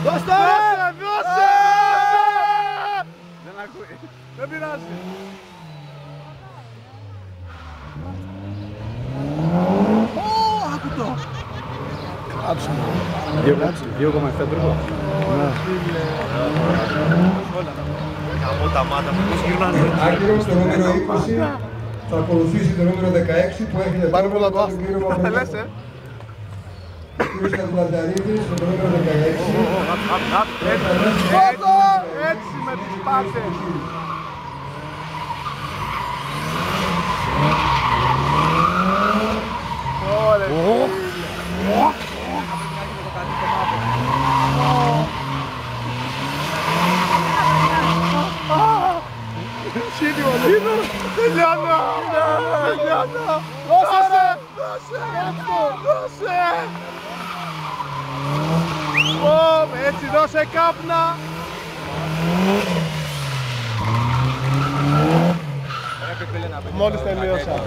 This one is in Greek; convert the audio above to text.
Δώστε! Δώσε! Δεν ακούει. Δεν πειράζει. Άκου το. Κάψου. 2,7 τρόπο. Καμώ τα μάτα μου. Πώς γυρνάνε. Άκυρο στο νούμερο 20. Θα ακολουθήσει το νούμερο 16 που έχετε Πάνε πολλά το τον κύριο άστρο. Κύριος Κατουλανταρίδης με το νούμερο 16. Έτσι με τις πάτες. Τελειώνω! Δώσε! Έτσι δώσε κάπνα! Μόλις τελείωσα.